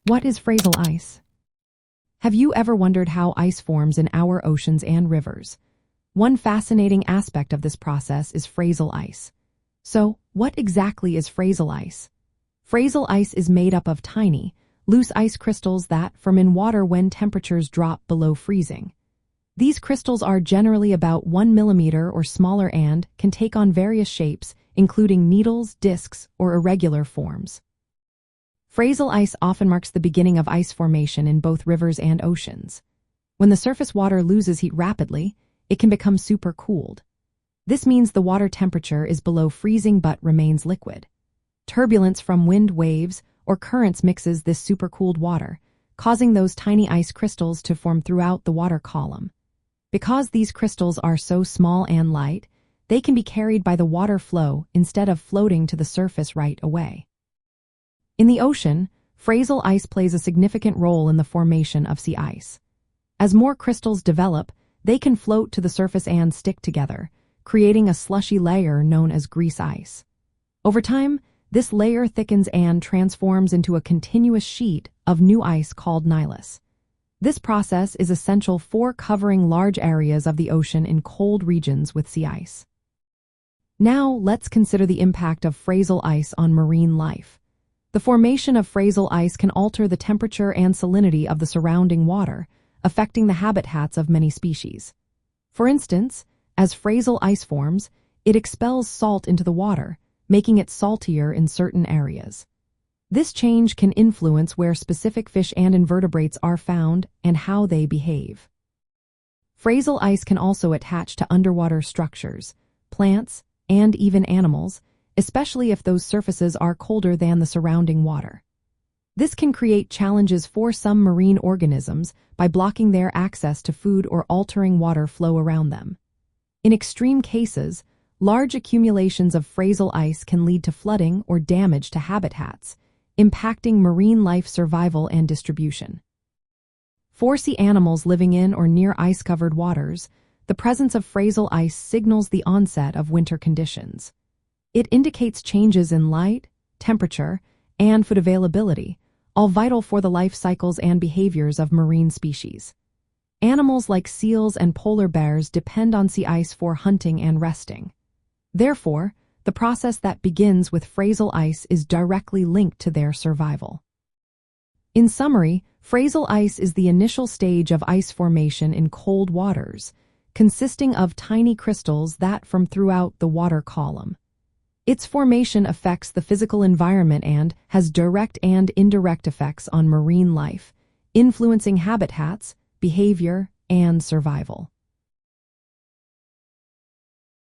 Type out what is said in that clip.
What is Frazil ice? Have you ever wondered how ice forms in our oceans and rivers? One fascinating aspect of this process is Frazil ice. So, what exactly is Frazil ice? Frazil ice is made up of tiny, loose ice crystals that form in water when temperatures drop below freezing. These crystals are generally about 1 millimeter or smaller and can take on various shapes, including needles, discs, or irregular forms. Frazil ice often marks the beginning of ice formation in both rivers and oceans. When the surface water loses heat rapidly, it can become supercooled. This means the water temperature is below freezing but remains liquid. Turbulence from wind, waves, or currents mixes this supercooled water, causing those tiny ice crystals to form throughout the water column. Because these crystals are so small and light, they can be carried by the water flow instead of floating to the surface right away. In the ocean, Frazil ice plays a significant role in the formation of sea ice. As more crystals develop, they can float to the surface and stick together, creating a slushy layer known as grease ice. Over time, this layer thickens and transforms into a continuous sheet of new ice called nylus. This process is essential for covering large areas of the ocean in cold regions with sea ice. Now, let's consider the impact of Frazil ice on marine life. The formation of Frazil ice can alter the temperature and salinity of the surrounding water, affecting the habitats of many species. For instance, as Frazil ice forms, it expels salt into the water, making it saltier in certain areas. This change can influence where specific fish and invertebrates are found and how they behave. Frazil ice can also attach to underwater structures, plants, and even animals, especially if those surfaces are colder than the surrounding water. This can create challenges for some marine organisms by blocking their access to food or altering water flow around them. In extreme cases, large accumulations of Frazil ice can lead to flooding or damage to habitats, impacting marine life survival and distribution. For sea animals living in or near ice-covered waters, the presence of Frazil ice signals the onset of winter conditions. It indicates changes in light, temperature, and food availability, all vital for the life cycles and behaviors of marine species. Animals like seals and polar bears depend on sea ice for hunting and resting. Therefore, the process that begins with Frazil ice is directly linked to their survival. In summary, Frazil ice is the initial stage of ice formation in cold waters, consisting of tiny crystals that form throughout the water column. Its formation affects the physical environment and has direct and indirect effects on marine life, influencing habitats, behavior, and survival.